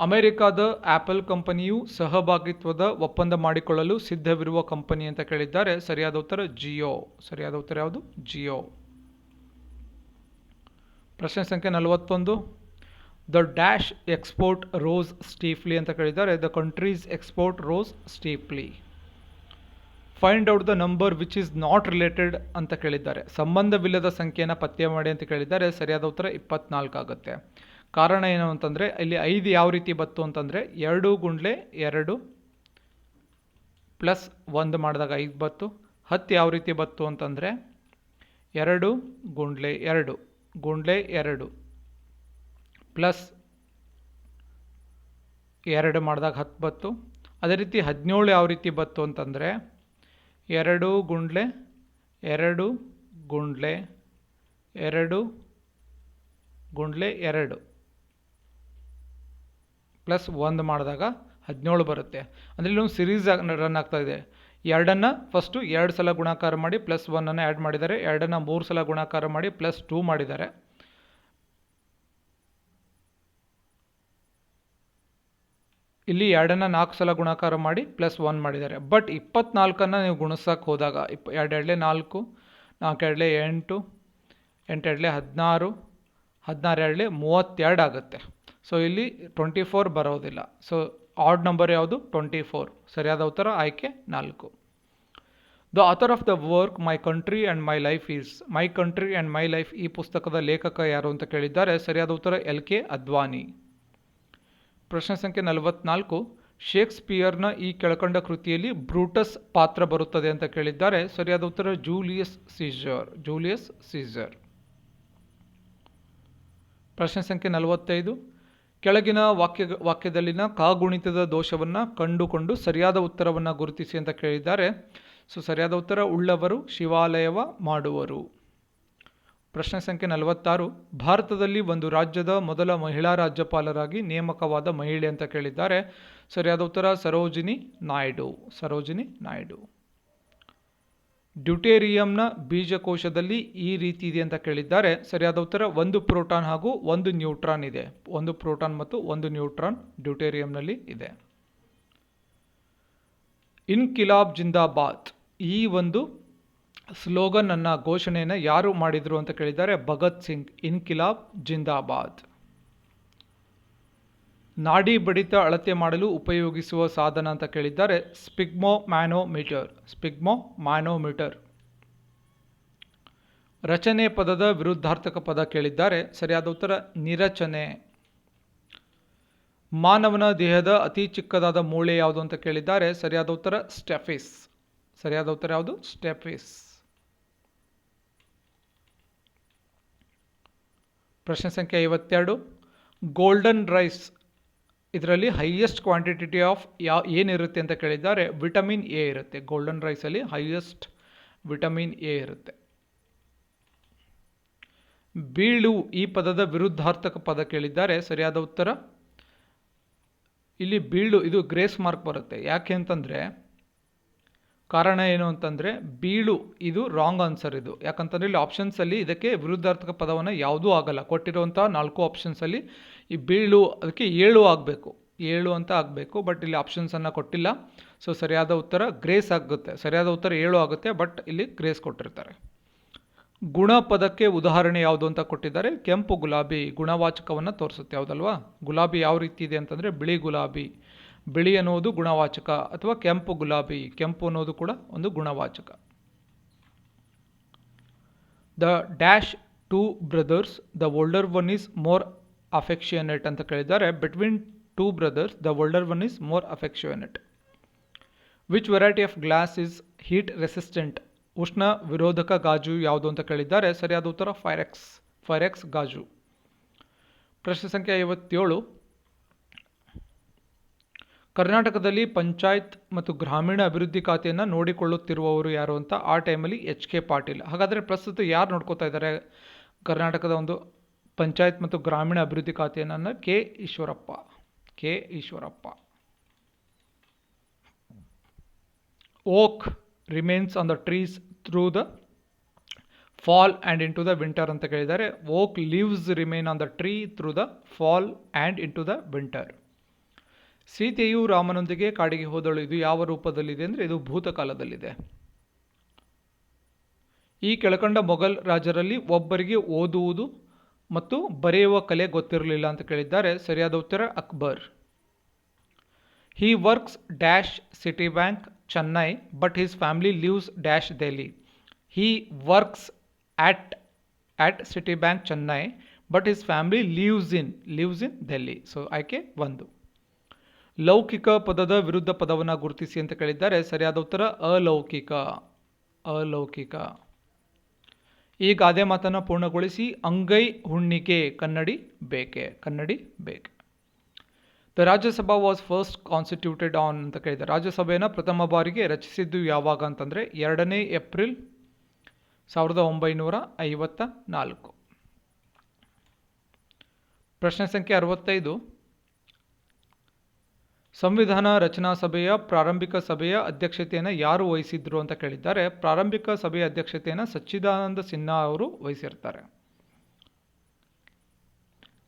A: ಅಮೆರಿಕಾದ ಆಪಲ್ ಕಂಪನಿಯು ಸಹಭಾಗಿತ್ವದ ಒಪ್ಪಂದ ಮಾಡಿಕೊಳ್ಳಲು ಸಿದ್ಧವಿರುವ ಕಂಪನಿ ಅಂತ ಕೇಳಿದ್ದಾರೆ. ಸರಿಯಾದ ಉತ್ತರ ಜಿಯೋ. ಸರಿಯಾದ ಉತ್ತರ ಯಾವುದು? ಜಿಯೋ. ಪ್ರಶ್ನೆ ಸಂಖ್ಯೆ 41. The dash export rose steeply ಅಂತ ಕೇಳಿದ್ದಾರೆ. The countries export rose steeply. Find out the number which is not related ಅಂತ ಕೇಳಿದ್ದಾರೆ. ಸಂಬಂಧವಿಲ್ಲದ ಸಂಖ್ಯೆಯನ್ನು ಪತ್ತೆ ಮಾಡಿ ಅಂತ ಕೇಳಿದ್ದಾರೆ. ಸರಿಯಾದ ಉತ್ತರ 24 ಆಗುತ್ತೆ. ಕಾರಣ ಏನು ಅಂತಂದರೆ ಇಲ್ಲಿ 5 ಯಾವ ರೀತಿ ಬತ್ತು ಅಂತಂದರೆ 2 ಗುಂಡ್ಲೆ 2 ಪ್ಲಸ್ 1 ಮಾಡಿದಾಗ 5 ಬತ್ತು. 10 ಯಾವ ರೀತಿ ಬತ್ತು ಅಂತಂದರೆ 2 ಗುಂಡ್ಲೆ 2 ಗುಂಡ್ಲೆ 2 ಪ್ಲಸ್ 2 ಮಾಡಿದಾಗ 10 ಬತ್ತು. ಅದೇ ರೀತಿ 17 ಯಾವ ರೀತಿ ಬತ್ತು ಅಂತಂದರೆ 2 ಗುಂಡ್ಲೆ 2 ಗುಂಡ್ಲೆ 2 ಗುಂಡ್ಲೆ 2 ಪ್ಲಸ್ 1 ಮಾಡಿದಾಗ 17 ಬರುತ್ತೆ. ಅಂದರೆ ಇಲ್ಲೊಂದು ಸಿರೀಸ್ ರನ್ ಆಗ್ತಾ ಇದೆ. 2 ಫಸ್ಟು 2 ಸಲ ಗುಣಾಕಾರ ಮಾಡಿ ಪ್ಲಸ್ 1 ಆ್ಯಡ್ ಮಾಡಿದ್ದಾರೆ. 2 3 ಸಲ ಗುಣಾಕಾರ ಮಾಡಿ ಪ್ಲಸ್ 2 ಮಾಡಿದ್ದಾರೆ. ಇಲ್ಲಿ 2 4 ಸಲ ಗುಣಾಕಾರ ಮಾಡಿ ಪ್ಲಸ್ 1 ಮಾಡಿದ್ದಾರೆ. ಬಟ್ 24 ನೀವು ಗುಣಿಸೋಕೆ ಹೋದಾಗ 2 2 4 4 2 8 8 2 16 16 2 32 ಆಗುತ್ತೆ. ಸೊ ಇಲ್ಲಿ 24 ಬರೋದಿಲ್ಲ. ಸೊ ಆಡ್ ನಂಬರ್ ಯಾವುದು? 24. ಸರಿಯಾದ ಉತ್ತರ ಆಯ್ಕೆ 4. The author of the work my country and my life is. My country and my life ಈ ಪುಸ್ತಕದ ಲೇಖಕ ಯಾರು ಅಂತ ಕೇಳಿದ್ದಾರೆ. ಸರಿಯಾದ ಉತ್ತರ LK ಅದ್ವಾನಿ. ಪ್ರಶ್ನೆ ಸಂಖ್ಯೆ 44. ಶೇಕ್ಸ್ಪಿಯರ್ನ ಈ ಕೆಳಕಂಡ ಕೃತಿಯಲ್ಲಿ ಬ್ರೂಟಸ್ ಪಾತ್ರ ಬರುತ್ತದೆ ಅಂತ ಕೇಳಿದ್ದಾರೆ. ಸರಿಯಾದ ಉತ್ತರ ಜೂಲಿಯಸ್ ಸೀಸರ್. Julius Caesar. ಪ್ರಶ್ನೆ ಸಂಖ್ಯೆ 45. ಕೆಳಗಿನ ವಾಕ್ಯದಲ್ಲಿನ ಕಾಗುಣಿತದ ದೋಷವನ್ನು ಕಂಡುಕೊಂಡು ಸರಿಯಾದ ಉತ್ತರವನ್ನು ಗುರುತಿಸಿ ಅಂತ ಕೇಳಿದ್ದಾರೆ. ಸೊ ಸರಿಯಾದ ಉತ್ತರ ಉಳ್ಳವರು ಶಿವಾಲಯವ ಮಾಡುವರು. ಪ್ರಶ್ನೆ ಸಂಖ್ಯೆ 46. ಭಾರತದಲ್ಲಿ ಒಂದು ರಾಜ್ಯದ ಮೊದಲ ಮಹಿಳಾ ರಾಜ್ಯಪಾಲರಾಗಿ ನೇಮಕವಾದ ಮಹಿಳೆ ಅಂತ ಕೇಳಿದ್ದಾರೆ. ಸರಿಯಾದ ಉತ್ತರ ಸರೋಜಿನಿ ನಾಯ್ಡು. ಸರೋಜಿನಿ ನಾಯ್ಡು. ಡ್ಯೂಟೇರಿಯಂನ ಬೀಜಕೋಶದಲ್ಲಿ ಈ ರೀತಿ ಇದೆ ಅಂತ ಕೇಳಿದ್ದಾರೆ. ಸರಿಯಾದ ಉತ್ತರ 1 ಪ್ರೋಟಾನ್ ಹಾಗೂ 1 ನ್ಯೂಟ್ರಾನ್ ಇದೆ. 1 ಪ್ರೋಟಾನ್ ಮತ್ತು 1 ನ್ಯೂಟ್ರಾನ್ ಡ್ಯೂಟೇರಿಯಂನಲ್ಲಿ ಇದೆ. ಇನ್ಕಿಲಾಬ್ ಜಿಂದಾಬಾದ್ ಈ ಒಂದು ಸ್ಲೋಗನ್ ಅನ್ನ ಘೋಷಣೆಯನ್ನು ಯಾರು ಮಾಡಿದ್ರು ಅಂತ ಕೇಳಿದ್ದಾರೆ. ಭಗತ್ ಸಿಂಗ್. ಇನ್ಕಿಲಾಬ್ ಜಿಂದಾಬಾದ್. ನಾಡಿ ಬಡಿತ ಅಳತೆ ಮಾಡಲು ಉಪಯೋಗಿಸುವ ಸಾಧನ ಅಂತ ಕೇಳಿದ್ದಾರೆ. ಸ್ಪಿಗ್ಮೋ ಮ್ಯಾನೋಮೀಟರ್. ಸ್ಪಿಗ್ಮೋ ಮ್ಯಾನೋಮೀಟರ್. ರಚನೆ ಪದದ ವಿರುದ್ಧಾರ್ಥಕ ಪದ ಕೇಳಿದ್ದಾರೆ. ಸರಿಯಾದ ಉತ್ತರ ನಿರಚನೆ. ಮಾನವನ ದೇಹದ ಅತಿ ಚಿಕ್ಕದಾದ ಮೂಳೆ ಯಾವುದು ಅಂತ ಕೇಳಿದ್ದಾರೆ. ಸರಿಯಾದ ಉತ್ತರ ಸ್ಟೆಫಿಸ್. ಸರಿಯಾದ ಉತ್ತರ ಯಾವುದು? ಸ್ಟೆಫಿಸ್. ಪ್ರಶ್ನೆ ಸಂಖ್ಯೆ 52. ಗೋಲ್ಡನ್ ರೈಸ್ ಇದರಲ್ಲಿ ಹೈಯೆಸ್ಟ್ ಕ್ವಾಂಟಿಟಿ ಆಫ್ ಏನಿರುತ್ತೆ ಅಂತ ಕೇಳಿದ್ದಾರೆ. ವಿಟಮಿನ್ ಎ ಇರುತ್ತೆ. ಗೋಲ್ಡನ್ ರೈಸಲ್ಲಿ ಹೈಯೆಸ್ಟ್ ವಿಟಮಿನ್ ಎ ಇರುತ್ತೆ. ಬೀಳು ಈ ಪದದ ವಿರುದ್ಧಾರ್ಥಕ ಪದ ಕೇಳಿದ್ದಾರೆ. ಸರಿಯಾದ ಉತ್ತರ ಇಲ್ಲಿ ಬೀಳು ಇದು ಗ್ರೇಸ್ ಮಾರ್ಕ್ ಬರುತ್ತೆ. ಯಾಕೆ ಅಂತಂದರೆ ಕಾರಣ ಏನು ಅಂತಂದರೆ ಬೀಳು ಇದು ರಾಂಗ್ ಆನ್ಸರ್ ಇದು. ಯಾಕಂತಂದರೆ ಇಲ್ಲಿ ಆಪ್ಷನ್ಸಲ್ಲಿ ಇದಕ್ಕೆ ವಿರುದ್ಧಾರ್ಥಕ ಪದವನ್ನು ಯಾವುದೂ ಆಗಲ್ಲ. ಕೊಟ್ಟಿರುವಂಥ 4 ಆಪ್ಷನ್ಸಲ್ಲಿ ಈ ಬೀಳು ಅದಕ್ಕೆ 7 ಆಗಬೇಕು. 7 ಅಂತ ಆಗಬೇಕು. ಬಟ್ ಇಲ್ಲಿ ಆಪ್ಷನ್ಸನ್ನು ಕೊಟ್ಟಿಲ್ಲ. ಸೊ ಸರಿಯಾದ ಉತ್ತರ ಗ್ರೇಸ್ ಆಗುತ್ತೆ. ಸರಿಯಾದ ಉತ್ತರ 7 ಆಗುತ್ತೆ. ಬಟ್ ಇಲ್ಲಿ ಗ್ರೇಸ್ ಕೊಟ್ಟಿರ್ತಾರೆ. ಗುಣ ಪದಕ್ಕೆ ಉದಾಹರಣೆ ಯಾವುದು ಅಂತ ಕೊಟ್ಟಿದ್ದಾರೆ. ಕೆಂಪು ಗುಲಾಬಿ ಗುಣವಾಚಕವನ್ನು ತೋರಿಸುತ್ತೆ. ಯಾವುದಲ್ವಾ? ಗುಲಾಬಿ ಯಾವ ರೀತಿ ಇದೆ ಅಂತಂದರೆ ಬಿಳಿ ಗುಲಾಬಿ. ಬಿಳಿ ಅನ್ನೋದು ಗುಣವಾಚಕ. ಅಥವಾ ಕೆಂಪು ಗುಲಾಬಿ. ಕೆಂಪು ಅನ್ನೋದು ಕೂಡ ಒಂದು ಗುಣವಾಚಕ. The dash 2 brothers the older one is more affectionate ಅಂತ ಕೇಳಿದ್ದಾರೆ. Between 2 brothers the older one is more affectionate. Which variety of glass is heat resistant. ಉಷ್ಣ ವಿರೋಧಕ ಗಾಜು ಯಾವುದು ಅಂತ ಕೇಳಿದ್ದಾರೆ. ಸರಿಯಾದ ಉತ್ತರ ಫೈರೆಕ್ಸ್. ಫೈರೆಕ್ಸ್ ಗಾಜು. ಪ್ರಶ್ನೆ ಸಂಖ್ಯೆ 57. ಕರ್ನಾಟಕದಲ್ಲಿ ಪಂಚಾಯತ್ ಮತ್ತು ಗ್ರಾಮೀಣ ಅಭಿವೃದ್ಧಿ ಖಾತೆಯನ್ನು ನೋಡಿಕೊಳ್ಳುತ್ತಿರುವವರು ಯಾರು ಅಂತ ಆ ಟೈಮಲ್ಲಿ HK ಪಾಟೀಲ್. ಹಾಗಾದರೆ ಪ್ರಸ್ತುತ ಯಾರು ನೋಡ್ಕೋತಾ ಇದ್ದಾರೆ ಕರ್ನಾಟಕದ ಒಂದು ಪಂಚಾಯತ್ ಮತ್ತು ಗ್ರಾಮೀಣ ಅಭಿವೃದ್ಧಿ ಖಾತೆಯನ್ನು? K Eshwarappa. Oak remains on the trees through the fall and into the winter ಅಂತ ಕೇಳಿದ್ದಾರೆ. Oak leaves remain on the tree through the fall and into the winter. ಸೀತೆಯು ರಾಮನೊಂದಿಗೆ ಕಾಡಿಗೆ ಹೋದಳು. ಇದು ಯಾವ ರೂಪದಲ್ಲಿದೆ ಅಂದರೆ ಇದು ಭೂತಕಾಲದಲ್ಲಿದೆ. ಈ ಕೆಳಕಂಡ ಮೊಘಲ್ ರಾಜರಲ್ಲಿ ಒಬ್ಬರಿಗೆ ಓದುವುದು ಮತ್ತು ಬರೆಯುವ ಕಲೆ ಗೊತ್ತಿರಲಿಲ್ಲ ಅಂತ ಕೇಳಿದ್ದಾರೆ. ಸರಿಯಾದ ಉತ್ತರ ಅಕ್ಬರ್. ಹಿ works dash city bank Chennai but his family lives dash Delhi. He works at Citibank Chennai but his family lives in Delhi. So ಆಯ್ಕೆ 1. ಲೌಕಿಕ ಪದದ ವಿರುದ್ಧ ಪದವನ್ನು ಗುರುತಿಸಿ ಅಂತ ಕೇಳಿದ್ದಾರೆ. ಸರಿಯಾದ ಉತ್ತರ ಅಲೌಕಿಕ. ಈ ಗಾದೆ ಮಾತನ್ನು ಪೂರ್ಣಗೊಳಿಸಿ. ಅಂಗೈ ಹುಣ್ಣಿಕೆ ಕನ್ನಡಿ ಬೇಕೆ. The Rajya Sabha was first constituted on ಅಂತ ಕೇಳಿದ್ದಾರೆ. ರಾಜ್ಯಸಭೆಯನ್ನು ಪ್ರಥಮ ಬಾರಿಗೆ ರಚಿಸಿದ್ದು ಯಾವಾಗ ಅಂತಂದರೆ 2 ಏಪ್ರಿಲ್ 1954. ಪ್ರಶ್ನೆ ಸಂಖ್ಯೆ 65. ಸಂವಿಧಾನ ರಚನಾ ಸಭೆಯ ಪ್ರಾರಂಭಿಕ ಸಭೆಯ ಅಧ್ಯಕ್ಷತೆಯನ್ನು ಯಾರು ವಹಿಸಿದ್ರು ಅಂತ ಕೇಳಿದ್ದಾರೆ. ಪ್ರಾರಂಭಿಕ ಸಭೆಯ ಅಧ್ಯಕ್ಷತೆಯನ್ನು ಸಚ್ಚಿದಾನಂದ ಸಿನ್ಹಾ ಅವರು ವಹಿಸಿರ್ತಾರೆ.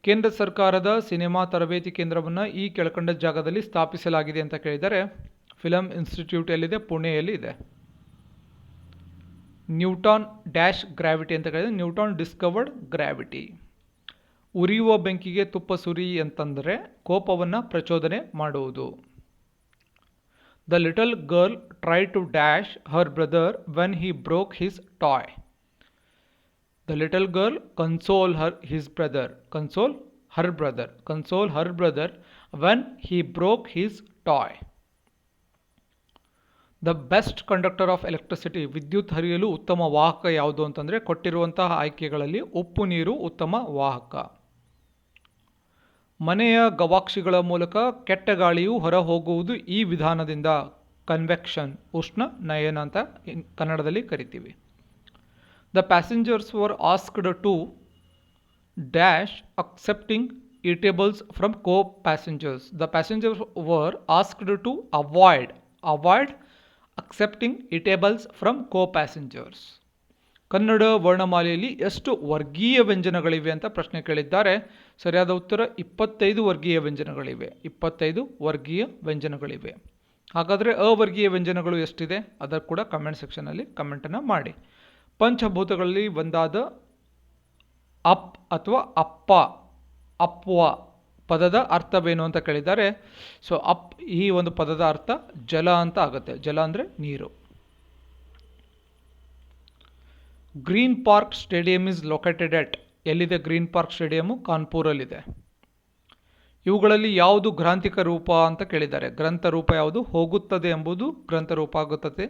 A: ಕೇಂದ್ರ ಸರ್ಕಾರದ ಸಿನಿಮಾ ತರಬೇತಿ ಕೇಂದ್ರವನ್ನು ಈ ಕೆಳಕಂಡ ಜಾಗದಲ್ಲಿ ಸ್ಥಾಪಿಸಲಾಗಿದೆ ಅಂತ ಕೇಳಿದ್ದಾರೆ. ಫಿಲಂ ಇನ್ಸ್ಟಿಟ್ಯೂಟ್ ಎಲ್ಲಿದೆ? ಪುಣೆಯಲ್ಲಿ ಇದೆ. ನ್ಯೂಟನ್ ಡ್ಯಾಶ್ ಗ್ರಾವಿಟಿ ಅಂತ ಕೇಳಿದರೆ ನ್ಯೂಟನ್ ಡಿಸ್ಕವರ್ಡ್ ಗ್ರಾವಿಟಿ. ಉರಿಯುವ ಬೆಂಕಿಗೆ ತುಪ್ಪ ಸುರಿ ಅಂತಂದರೆ ಕೋಪವನ್ನು ಪ್ರಚೋದನೆ ಮಾಡುವುದು. The little girl try to dash her brother when he broke his toy. The little girl console her brother when he broke his toy. The best conductor of electricity. ವಿದ್ಯುತ್ ಹರಿಯಲು ಉತ್ತಮ ವಾಹಕ ಯಾವುದು ಅಂತಂದರೆ ಕೊಟ್ಟಿರುವಂತಹ ಆಯ್ಕೆಗಳಲ್ಲಿ ಉಪ್ಪು ನೀರು ಉತ್ತಮ ವಾಹಕ. ಮನೆಯ ಗವಾಕ್ಷಿಗಳ ಮೂಲಕ ಕೆಟ್ಟ ಗಾಳಿಯು ಹೊರ ಹೋಗುವುದು ಈ ವಿಧಾನದಿಂದ. ಕನ್ವೆಕ್ಷನ್, ಉಷ್ಣ ನಯನ ಅಂತ ಕನ್ನಡದಲ್ಲಿ ಕರಿತೀವಿ. The passengers were asked to dash accepting eatables from co passengers. The passengers were asked to avoid accepting eatables from co passengers. ಕನ್ನಡ ವರ್ಣಮಾಲೆಯಲ್ಲಿ ಎಷ್ಟು ವರ್ಗೀಯ ವ್ಯಂಜನಗಳಿವೆ ಅಂತ ಪ್ರಶ್ನೆ ಕೇಳಿದ್ದಾರೆ. ಸರಿಯಾದ ಉತ್ತರ 25 ವರ್ಗೀಯ ವ್ಯಂಜನಗಳಿವೆ. ಹಾಗಾದರೆ ಅವರ್ಗೀಯ ವ್ಯಂಜನಗಳು ಎಷ್ಟಿದೆ ಅದಕ್ಕೆ ಕೂಡ ಕಮೆಂಟ್ ಸೆಕ್ಷನಲ್ಲಿ ಕಮೆಂಟನ್ನು ಮಾಡಿ. ಪಂಚಭೂತಗಳಲ್ಲಿ ಒಂದಾದ ಅಪ್ ಅಥವಾ ಅಪ್ವ ಪದದ ಅರ್ಥವೇನು ಅಂತ ಕೇಳಿದ್ದಾರೆ. ಸೊ ಈ ಒಂದು ಪದದ ಅರ್ಥ ಜಲ ಅಂತ ಆಗುತ್ತೆ. ಜಲ ಅಂದರೆ ನೀರು. Green park stadium is located ಎಟ್. ಎಲ್ಲಿದೆ ಗ್ರೀನ್ ಪಾರ್ಕ್ ಸ್ಟೇಡಿಯಮು? ಕಾನ್ಪುರಲ್ಲಿದೆ. ಇವುಗಳಲ್ಲಿ ಯಾವುದು ಗ್ರಾಂಥಿಕ ರೂಪ ಅಂತ ಕೇಳಿದ್ದಾರೆ. ಗ್ರಂಥ ರೂಪ ಯಾವುದು? ಹೋಗುತ್ತದೆ ಎಂಬುದು ಗ್ರಂಥ ರೂಪ ಆಗುತ್ತದೆ.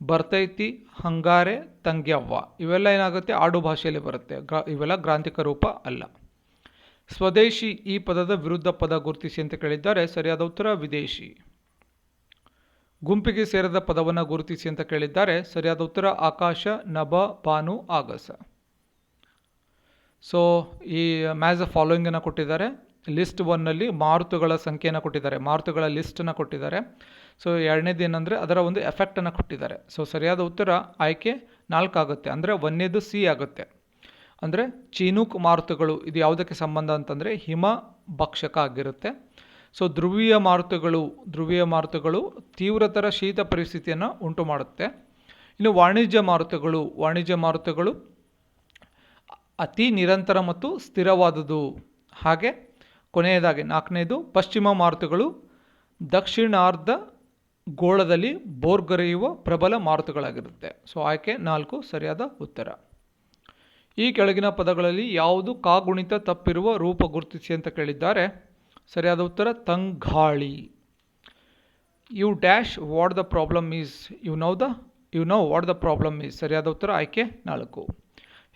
A: ಬರ್ತೈತಿ, ಹಂಗಾರೆ, ತಂಗ್ಯವ್ವ ಇವೆಲ್ಲ ಏನಾಗುತ್ತೆ? ಆಡು ಭಾಷೆಯಲ್ಲಿ ಬರುತ್ತೆ. ಇವೆಲ್ಲ ಗ್ರಾಂಥಿಕ ರೂಪ ಅಲ್ಲ. ಸ್ವದೇಶಿ ಈ ಪದದ ವಿರುದ್ಧ ಪದ ಗುರುತಿಸಿ ಅಂತ ಕೇಳಿದ್ದಾರೆ. ಸರಿಯಾದ ಉತ್ತರ ವಿದೇಶಿ. ಗುಂಪಿಗೆ ಸೇರದ ಪದವನ್ನು ಗುರುತಿಸಿ ಅಂತ ಕೇಳಿದ್ದಾರೆ. ಸರಿಯಾದ ಉತ್ತರ ಆಕಾಶ, ನಭ, ಭಾನು, ಆಗಸ. ಸೊ ಈ ಮ್ಯಾಸ್ ಅ ಫಾಲೋಯಿಂಗ್ ಅನ್ನು ಕೊಟ್ಟಿದ್ದಾರೆ. ಲಿಸ್ಟ್ 1ನಲ್ಲಿ ಮಾರುತಗಳ ಸಂಖ್ಯೆಯನ್ನು ಕೊಟ್ಟಿದ್ದಾರೆ, ಮಾರುತಗಳ ಲಿಸ್ಟನ್ನು ಕೊಟ್ಟಿದ್ದಾರೆ. ಸೊ ಎರಡನೇದು ಏನಂದರೆ ಅದರ ಒಂದು ಎಫೆಕ್ಟನ್ನು ಕೊಟ್ಟಿದ್ದಾರೆ. ಸೊ ಸರಿಯಾದ ಉತ್ತರ ಆಯ್ಕೆ 4 ಆಗುತ್ತೆ. ಅಂದರೆ 1ನೇದು ಸಿ ಆಗುತ್ತೆ. ಅಂದರೆ ಚೀನೂಕ್ ಮಾರುತಗಳು ಇದು ಯಾವುದಕ್ಕೆ ಸಂಬಂಧ ಅಂತಂದರೆ ಹಿಮ ಭಕ್ಷಕ ಆಗಿರುತ್ತೆ. ಸೊ ಧ್ರುವೀಯ ಮಾರುತಗಳು ತೀವ್ರತರ ಶೀತ ಪರಿಸ್ಥಿತಿಯನ್ನು ಉಂಟು ಮಾಡುತ್ತೆ. ಇನ್ನು ವಾಣಿಜ್ಯ ಮಾರುತಗಳು ಅತಿ ನಿರಂತರ ಮತ್ತು ಸ್ಥಿರವಾದುದು. ಹಾಗೆ ಕೊನೆಯದಾಗಿ 4ನೇದು ಪಶ್ಚಿಮ ಮಾರುತಗಳು ದಕ್ಷಿಣಾರ್ಧ ಗೋಳದಲ್ಲಿ ಬೋರ್ಗರೆಯುವ ಪ್ರಬಲ ಮಾರುತಗಳಾಗಿರುತ್ತೆ. ಸೊ ಆಯ್ಕೆ 4 ಸರಿಯಾದ ಉತ್ತರ. ಈ ಕೆಳಗಿನ ಪದಗಳಲ್ಲಿ ಯಾವುದು ಕಾಗುಣಿತ ತಪ್ಪಿರುವ ರೂಪ ಗುರುತಿಸಿ ಅಂತ ಕೇಳಿದ್ದಾರೆ. ಸರಿಯಾದ ಉತ್ತರ ತಂಗಾಳಿ. You dash what the problem is. You know what the problem is. ಸರಿಯಾದ ಉತ್ತರ ಆಯ್ಕೆ 4.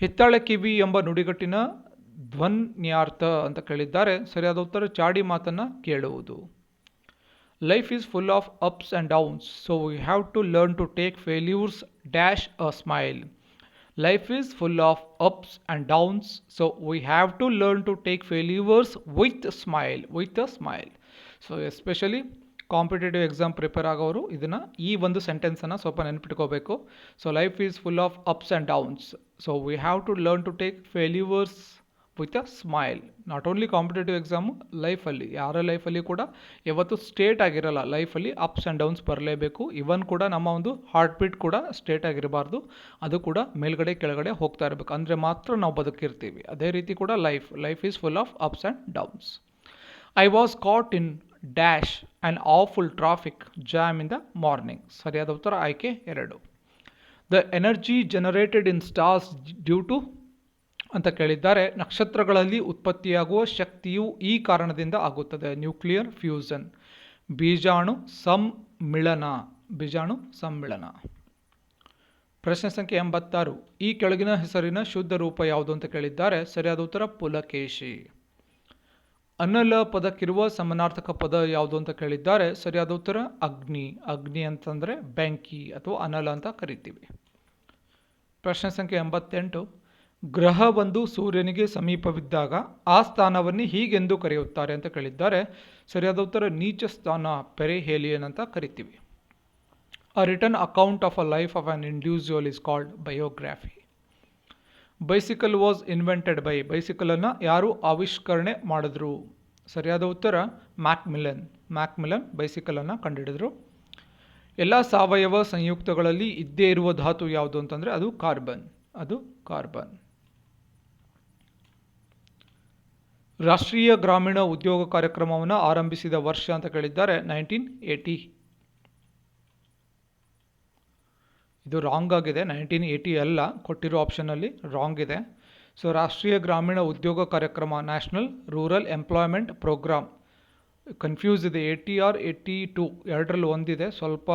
A: ಹಿತ್ತಾಳೆ ಕಿವಿ ಎಂಬ ನುಡಿಗಟ್ಟಿನ ಧ್ವನ್ಯಾರ್ಥ ಅಂತ ಕೇಳಿದ್ದಾರೆ. ಸರಿಯಾದ ಉತ್ತರ ಚಾಡಿ ಮಾತನ್ನು ಕೇಳುವುದು. Life is full of ups and downs, so we have to learn to take failures dash a smile. Life is full of ups and downs, so we have to learn to take failures with a smile, with a smile. So especially competitive exam prepare ಆಗೋರು ಇದನ್ನು ಈ ಒಂದು ಸೆಂಟೆನ್ಸನ್ನು ಸ್ವಲ್ಪ ನೆನಪಿಟ್ಕೋಬೇಕು. So life is full of ups and downs, so we have to learn to take failures with a smile. Not only competitive exam, ಲೈಫಲ್ಲಿ ಯಾರ ಲೈಫಲ್ಲಿ ಕೂಡ ಯಾವತ್ತು ಸ್ಟೇಟ್ ಆಗಿರಲ್ಲ. ಲೈಫಲ್ಲಿ ಅಪ್ಸ್ ಆ್ಯಂಡ್ ಡೌನ್ಸ್ ಬರಲೇಬೇಕು. ಇವನ್ ಕೂಡ ನಮ್ಮ ಒಂದು ಹಾರ್ಟ್ ಬೀಟ್ ಕೂಡ ಸ್ಟೇಟ್ ಆಗಿರಬಾರ್ದು, ಅದು ಕೂಡ ಮೇಲ್ಗಡೆ ಕೆಳಗಡೆ ಹೋಗ್ತಾ ಇರಬೇಕು, ಅಂದರೆ ಮಾತ್ರ ನಾವು ಬದುಕಿರ್ತೀವಿ. ಅದೇ ರೀತಿ ಕೂಡ life is full of ups and downs. I was caught in dash and awful traffic jam in the morning. ಸರಿಯಾದ ಉತ್ತರ ಆಯ್ಕೆ 2. The energy generated in stars due to ಅಂತ ಕೇಳಿದ್ದಾರೆ. ನಕ್ಷತ್ರಗಳಲ್ಲಿ ಉತ್ಪತ್ತಿಯಾಗುವ ಶಕ್ತಿಯು ಈ ಕಾರಣದಿಂದ ಆಗುತ್ತದೆ. Nuclear fusion. ಬೀಜಾಣು ಸಮ್ಮಿಳನ. ಬೀಜಾಣು ಸಮ್ಮಿಳನ. ಪ್ರಶ್ನೆ ಸಂಖ್ಯೆ 86. ಈ ಕೆಳಗಿನ ಹೆಸರಿನ ಶುದ್ಧ ರೂಪ ಯಾವುದು ಅಂತ ಕೇಳಿದ್ದಾರೆ. ಸರಿಯಾದ ಉತ್ತರ ಪುಲಕೇಶಿ. ಅನಲ ಪದಕ್ಕಿರುವ ಸಮಾನಾರ್ಥಕ ಪದ ಯಾವುದು ಅಂತ ಕೇಳಿದ್ದಾರೆ. ಸರಿಯಾದ ಉತ್ತರ ಅಗ್ನಿ. ಅಗ್ನಿ ಅಂತಂದರೆ ಬೆಂಕಿ ಅಥವಾ ಅನಲ ಅಂತ ಕರಿತೀವಿ. ಪ್ರಶ್ನೆ ಸಂಖ್ಯೆ 88. ಗ್ರಹವೊಂದು ಸೂರ್ಯನಿಗೆ ಸಮೀಪವಿದ್ದಾಗ ಆ ಸ್ಥಾನವನ್ನು ಹೀಗೆಂದು ಕರೆಯುತ್ತಾರೆ ಅಂತ ಕೇಳಿದ್ದಾರೆ. ಸರಿಯಾದ ಉತ್ತರ ನೀಚ ಸ್ಥಾನ, ಪೆರಿಹೇಲಿಯನ್ ಅಂತ ಕರಿತೀವಿ. A written account of a life of an individual is called biography. Bicycle was invented by. ಬೈಸಿಕಲನ್ನು ಯಾರು ಆವಿಷ್ಕರಣೆ ಮಾಡಿದ್ರು? ಸರಿಯಾದ ಉತ್ತರ ಮ್ಯಾಕ್ಮಿಲನ್. ಮ್ಯಾಕ್ಮಿಲನ್ ಬೈಸಿಕಲನ್ನು ಕಂಡುಹಿಡಿದ್ರು. ಎಲ್ಲ ಸಾವಯವ ಸಂಯುಕ್ತಗಳಲ್ಲಿ ಇದ್ದೇ ಇರುವ ಧಾತು ಯಾವುದು ಅಂತಂದರೆ ಅದು ಕಾರ್ಬನ್. ಅದು ಕಾರ್ಬನ್. ರಾಷ್ಟ್ರೀಯ ಗ್ರಾಮೀಣ ಉದ್ಯೋಗ ಕಾರ್ಯಕ್ರಮವನ್ನು ಆರಂಭಿಸಿದ ವರ್ಷ ಅಂತ ಕೇಳಿದ್ದಾರೆ. 1980. ಇದು ರಾಂಗ್ ಆಗಿದೆ. 1980 ಅಲ್ಲ, ಕೊಟ್ಟಿರೋ ಆಪ್ಷನಲ್ಲಿ ರಾಂಗ್ ಇದೆ. ಸೊ ರಾಷ್ಟ್ರೀಯ ಗ್ರಾಮೀಣ ಉದ್ಯೋಗ ಕಾರ್ಯಕ್ರಮ, national rural employment programme. Confuse ಇದೆ, 80 ಆರ್ 82 ಎರಡರಲ್ಲಿ ಒಂದಿದೆ. ಸ್ವಲ್ಪ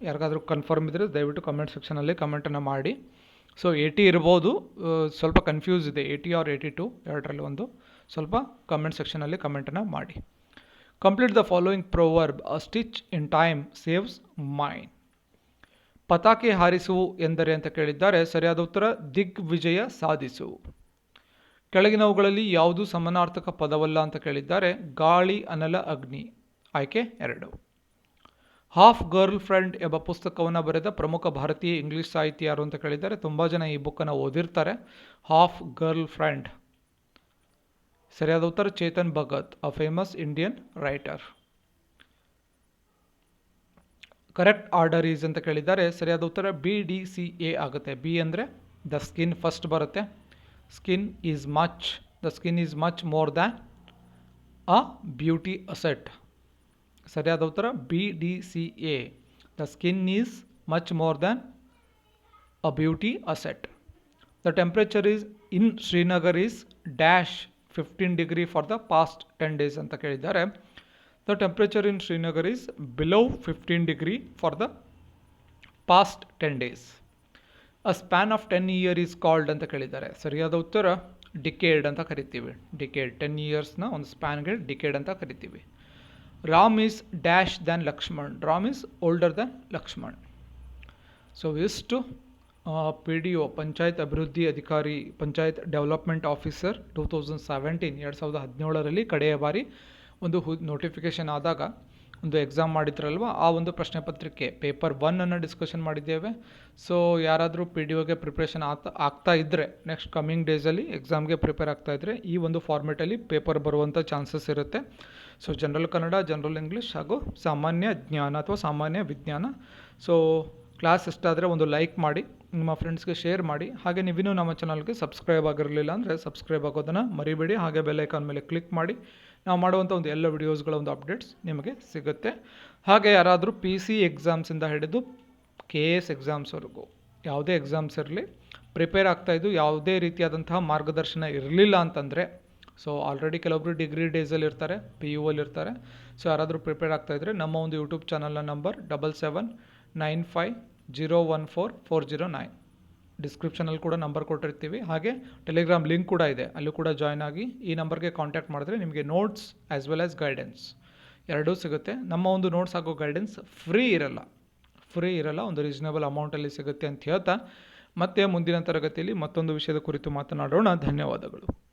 A: ಯಾರಿಗಾದರೂ ಕನ್ಫರ್ಮ್ ಇದ್ದರೆ ದಯವಿಟ್ಟು ಕಮೆಂಟ್ ಸೆಕ್ಷನಲ್ಲಿ ಕಮೆಂಟನ್ನು ಮಾಡಿ. ಸೊ 80 ಇರ್ಬೋದು, ಸ್ವಲ್ಪ ಕನ್ಫ್ಯೂಸ್ ಇದೆ, 80 ಆರ್ 82 ಎರಡರಲ್ಲಿ ಒಂದು. ಸ್ವಲ್ಪ ಕಮೆಂಟ್ ಸೆಕ್ಷನಲ್ಲಿ ಕಮೆಂಟನ್ನು ಮಾಡಿ. Complete the following proverb. A stitch in time saves nine. ಪತಾಕೆ ಹಾರಿಸು ಎಂದರೆ ಅಂತ ಕೇಳಿದ್ದಾರೆ. ಸರಿಯಾದ ಉತ್ತರ ದಿಗ್ವಿಜಯ ಸಾಧಿಸು. ಕೆಳಗಿನವುಗಳಲ್ಲಿ ಯಾವುದು ಸಮಾನಾರ್ಥಕ ಪದವಲ್ಲ ಅಂತ ಕೇಳಿದ್ದಾರೆ. ಗಾಳಿ, ಅನಲ, ಅಗ್ನಿ. ಆಯ್ಕೆ 2. ಹಾಫ್ ಗರ್ಲ್ ಫ್ರೆಂಡ್ ಎಂಬ ಪುಸ್ತಕವನ್ನು ಬರೆದ ಪ್ರಮುಖ ಭಾರತೀಯ ಇಂಗ್ಲಿಷ್ ಸಾಹಿತಿ ಯಾರು ಅಂತ ಕೇಳಿದ್ದಾರೆ. ತುಂಬ ಜನ ಈ ಬುಕ್ಕನ್ನು ಓದಿರ್ತಾರೆ. Half girl friend. ಸರಿಯಾದ ಉತ್ತರ Chetan Bhagat, a famous Indian writer. Correct order is ಅಂತ ಕೇಳಿದ್ದಾರೆ. ಸರಿಯಾದ ಉತ್ತರ BDCA ಆಗುತ್ತೆ. ಬಿ ಅಂದರೆ ದ ಸ್ಕಿನ್ ಫಸ್ಟ್ ಬರುತ್ತೆ. Skin is much, the skin is much more than a beauty asset. ಸರಿಯಾದ ಉತ್ತರ BDCA. The skin is much more than a beauty asset. The temperature is in Srinagar is dash 15 degree for the past 10 days ಅಂತ ಕೇಳಿದ್ದಾರೆ. The temperature in Srinagar is below 15 degree for the past 10 days. A span of 10 years is called ಅಂತ ಕೇಳಿದ್ದಾರೆ. ಸರಿಯಾದ ಉತ್ತರ ಡಿಕೇಡ್ ಅಂತ ಕರಿತೀವಿ. ಡಿಕೇಡ್, 10 yearsನ ಒಂದು ಸ್ಪ್ಯಾನ್ಗೆ ಡಿಕೇಡ್ ಅಂತ ಕರಿತೀವಿ. Ram is dash than Lakshman. Ram is older than Lakshman. So ಇಷ್ಟು PDO ಪಂಚಾಯತ್ ಅಭಿವೃದ್ಧಿ ಅಧಿಕಾರಿ, ಪಂಚಾಯತ್ ಡೆವಲಪ್ಮೆಂಟ್ ಆಫೀಸರ್ 2017 2017ರಲ್ಲಿ ಕಡೆಯ ಬಾರಿ ಒಂದು ನೋಟಿಫಿಕೇಷನ್ ಆದಾಗ ಒಂದು ಎಕ್ಸಾಮ್ ಮಾಡಿದ್ರಲ್ವ, ಆ ಒಂದು ಪ್ರಶ್ನೆ ಪತ್ರಿಕೆ ಪೇಪರ್ 1 ಡಿಸ್ಕಷನ್ ಮಾಡಿದ್ದೇವೆ. ಸೊ ಯಾರಾದರೂ PDOಗೆ ಪ್ರಿಪ್ರೇಷನ್ ಆಗ್ತಾ ಇದ್ದರೆ, ನೆಕ್ಸ್ಟ್ ಕಮಿಂಗ್ ಡೇಸಲ್ಲಿ ಎಕ್ಸಾಮ್ಗೆ ಪ್ರಿಪೇರ್ ಆಗ್ತಾ ಇದ್ದರೆ ಈ ಒಂದು ಫಾರ್ಮೆಟಲ್ಲಿ ಪೇಪರ್ ಬರುವಂಥ ಚಾನ್ಸಸ್ ಇರುತ್ತೆ. So general Kannada, general English ಹಾಗೂ ಸಾಮಾನ್ಯ ಜ್ಞಾನ ಅಥವಾ ಸಾಮಾನ್ಯ ವಿಜ್ಞಾನ. ಸೊ ಕ್ಲಾಸ್ ಇಷ್ಟಾದರೆ ಒಂದು ಲೈಕ್ ಮಾಡಿ, ನಿಮ್ಮ ಫ್ರೆಂಡ್ಸ್ಗೆ ಶೇರ್ ಮಾಡಿ. ಹಾಗೆ ನೀವಿನ್ನೂ ನಮ್ಮ ಚಾನಲ್ಗೆ ಸಬ್ಸ್ಕ್ರೈಬ್ ಆಗಿರಲಿಲ್ಲ ಅಂದರೆ ಸಬ್ಸ್ಕ್ರೈಬ್ ಆಗೋದನ್ನು ಮರಿಬೇಡಿ. ಹಾಗೆ ಬೆಲ್ ಐಕಾನ್ ಮೇಲೆ ಕ್ಲಿಕ್ ಮಾಡಿ, ನಾವು ಮಾಡುವಂಥ ಒಂದು ಎಲ್ಲ ವಿಡಿಯೋಸ್ಗಳ ಒಂದು ಅಪ್ಡೇಟ್ಸ್ ನಿಮಗೆ ಸಿಗುತ್ತೆ. ಹಾಗೆ ಯಾರಾದರೂ PC ಎಕ್ಸಾಮ್ಸಿಂದ ಹಿಡಿದು KS ಎಕ್ಸಾಮ್ಸ್ವರೆಗೂ ಯಾವುದೇ ಎಕ್ಸಾಮ್ಸ್ ಇರಲಿ ಪ್ರಿಪೇರ್ ಆಗ್ತಾಯಿದ್ದು, ಯಾವುದೇ ರೀತಿಯಾದಂತಹ ಮಾರ್ಗದರ್ಶನ ಇರಲಿಲ್ಲ ಅಂತಂದರೆ, ಸೊ ಆಲ್ರೆಡಿ ಕೆಲವೊಬ್ಬರು ಡಿಗ್ರಿ ಡೇಸಲ್ಲಿ ಇರ್ತಾರೆ, PU ಅಲ್ಲಿ ಇರ್ತಾರೆ. ಸೊ ಯಾರಾದರೂ ಪ್ರಿಪೇರ್ ಆಗ್ತಾಯಿದ್ರೆ ನಮ್ಮ ಒಂದು ಯೂಟ್ಯೂಬ್ ಚಾನಲ್ನ ನಂಬರ್ 7795014409 ಡಿಸ್ಕ್ರಿಪ್ಷನಲ್ಲಿ ಕೂಡ ನಂಬರ್ ಕೊಟ್ಟಿರ್ತೀವಿ. ಹಾಗೆ ಟೆಲಿಗ್ರಾಮ್ ಲಿಂಕ್ ಕೂಡ ಇದೆ, ಅಲ್ಲೂ ಕೂಡ ಜಾಯ್ನ್ ಆಗಿ ಈ ನಂಬರ್ಗೆ ಕಾಂಟ್ಯಾಕ್ಟ್ ಮಾಡಿದ್ರೆ ನಿಮಗೆ notes as well as guidance ಎರಡೂ ಸಿಗುತ್ತೆ. ನಮ್ಮ ಒಂದು ನೋಟ್ಸ್ ಹಾಕೋ ಗೈಡೆನ್ಸ್ ಫ್ರೀ ಇರಲ್ಲ, ಒಂದು ರೀಸನಬಲ್ ಅಮೌಂಟಲ್ಲಿ ಸಿಗುತ್ತೆ ಅಂತ ಹೇಳ್ತಾ ಮತ್ತೆ ಮುಂದಿನ ತರಗತಿಯಲ್ಲಿ ಮತ್ತೊಂದು ವಿಷಯದ ಕುರಿತು ಮಾತನಾಡೋಣ. ಧನ್ಯವಾದಗಳು.